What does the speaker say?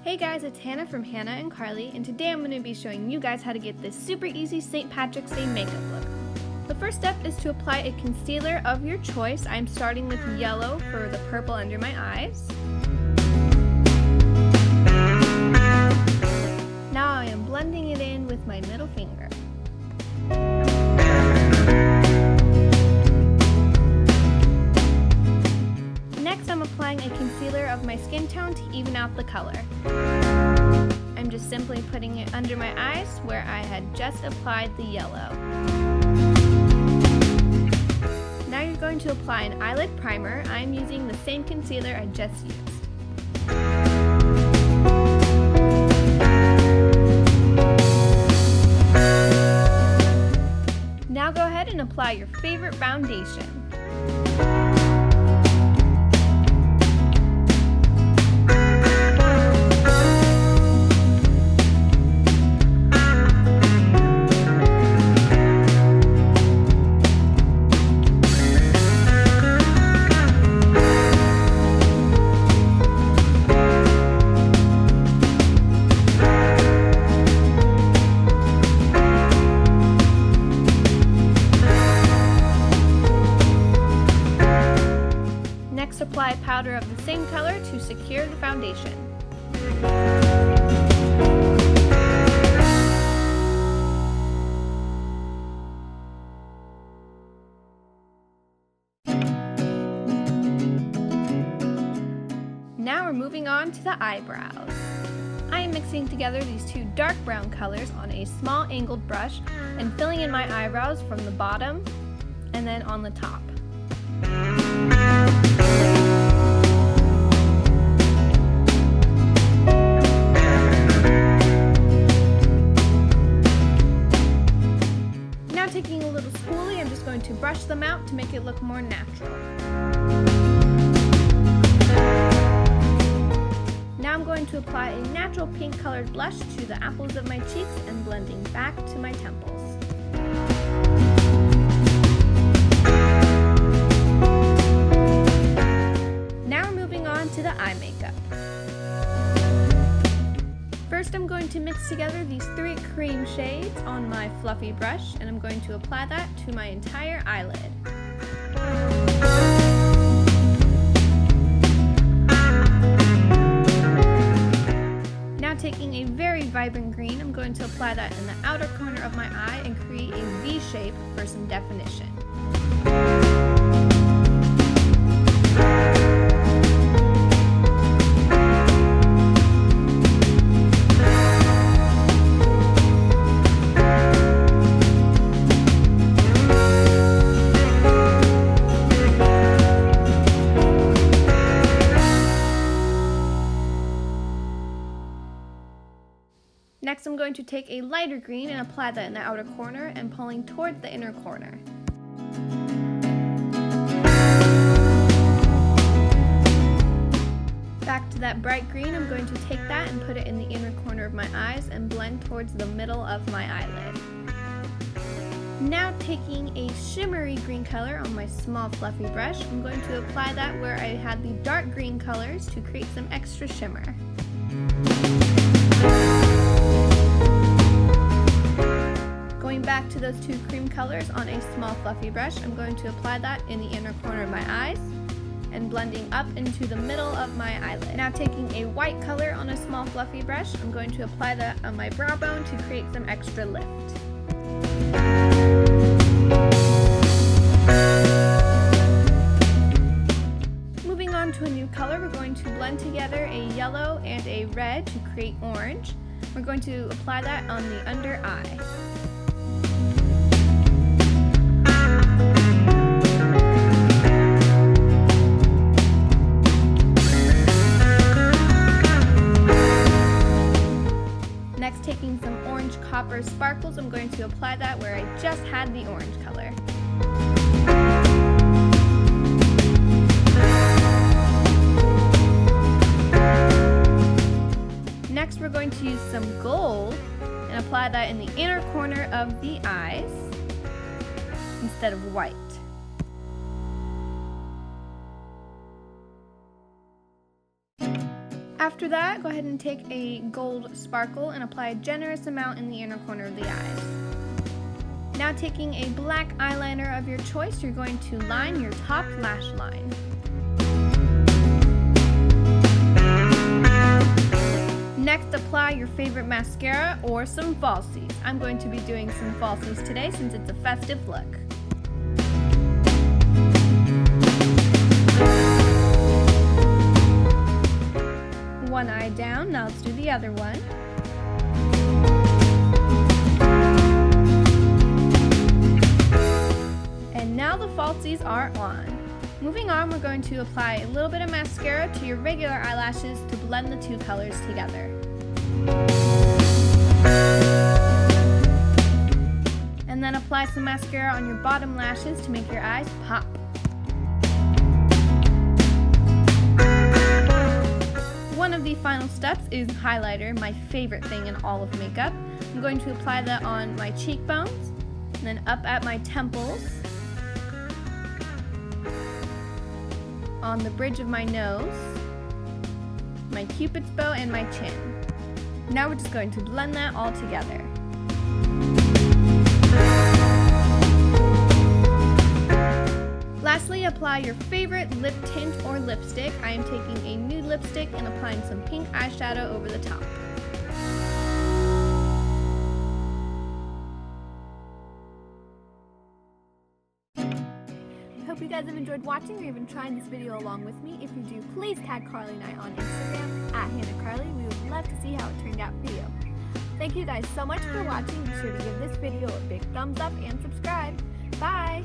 Hey guys, it's Hannah from Hannah and Carly, and today I'm going to be showing you guys how to get this super easy St. Patrick's Day makeup look. The first step is to apply a concealer of your choice. I'm starting with yellow for the purple under my eyes. Now I am blending it in with my middle finger. Next, I'm applying a concealer of my skin tone to even out the color. I'm just simply putting it under my eyes where I had just applied the yellow. Now you're going to apply an eyelid primer. I'm using the same concealer I just used. Now go ahead and apply your favorite foundation. Next, apply powder of the same color to secure the foundation. Now we're moving on to the eyebrows. I am mixing together these two dark brown colors on a small angled brush and filling in my eyebrows from the bottom and then on the top. Now taking a little spoolie, I'm just going to brush them out to make it look more natural. Now I'm going to apply a natural pink colored blush to the apples of my cheeks and blending back to my temples. To the eye makeup. First, I'm going to mix together these 3 cream shades on my fluffy brush, and I'm going to apply that to my entire eyelid. Now taking a very vibrant green, I'm going to apply that in the outer corner of my eye and create a V shape for some definition. Next, I'm going to take a lighter green and apply that in the outer corner and pulling toward the inner corner. Back to that bright green, I'm going to take that and put it in the inner corner of my eyes and blend towards the middle of my eyelid. Now taking a shimmery green color on my small fluffy brush, I'm going to apply that where I had the dark green colors to create some extra shimmer. Going back to those 2 cream colors on a small fluffy brush, I'm going to apply that in the inner corner of my eyes and blending up into the middle of my eyelid. Now taking a white color on a small fluffy brush, I'm going to apply that on my brow bone to create some extra lift. Moving on to a new color, we're going to blend together a yellow and a red to create orange. We're going to apply that on the under eye. Next, taking some orange copper sparkles, I'm going to apply that where I just had the orange color. Next, we're going to use some gold and apply that in the inner corner of the eyes instead of white. After that, go ahead and take a gold sparkle and apply a generous amount in the inner corner of the eyes. Now taking a black eyeliner of your choice, you're going to line your top lash line. Next, apply your favorite mascara or some falsies. I'm going to be doing some falsies today since it's a festive look. One eye down, now let's do the other one. And now the falsies are on. Moving on, we're going to apply a little bit of mascara to your regular eyelashes to blend the two colors together. And then apply some mascara on your bottom lashes to make your eyes pop. One of the final steps is highlighter, my favorite thing in all of makeup. I'm going to apply that on my cheekbones, and then up at my temples, on the bridge of my nose, my cupid's bow, and my chin. Now we're just going to blend that all together. Lastly, apply your favorite lip tint or lipstick. I am taking a nude lipstick and applying some pink eyeshadow over the top. I hope you guys have enjoyed watching or even trying this video along with me. If you do, please tag Carly and I on Instagram at HannahCarly. We would love to see how it turned out for you. Thank you guys so much for watching. Be sure to give this video a big thumbs up and subscribe. Bye!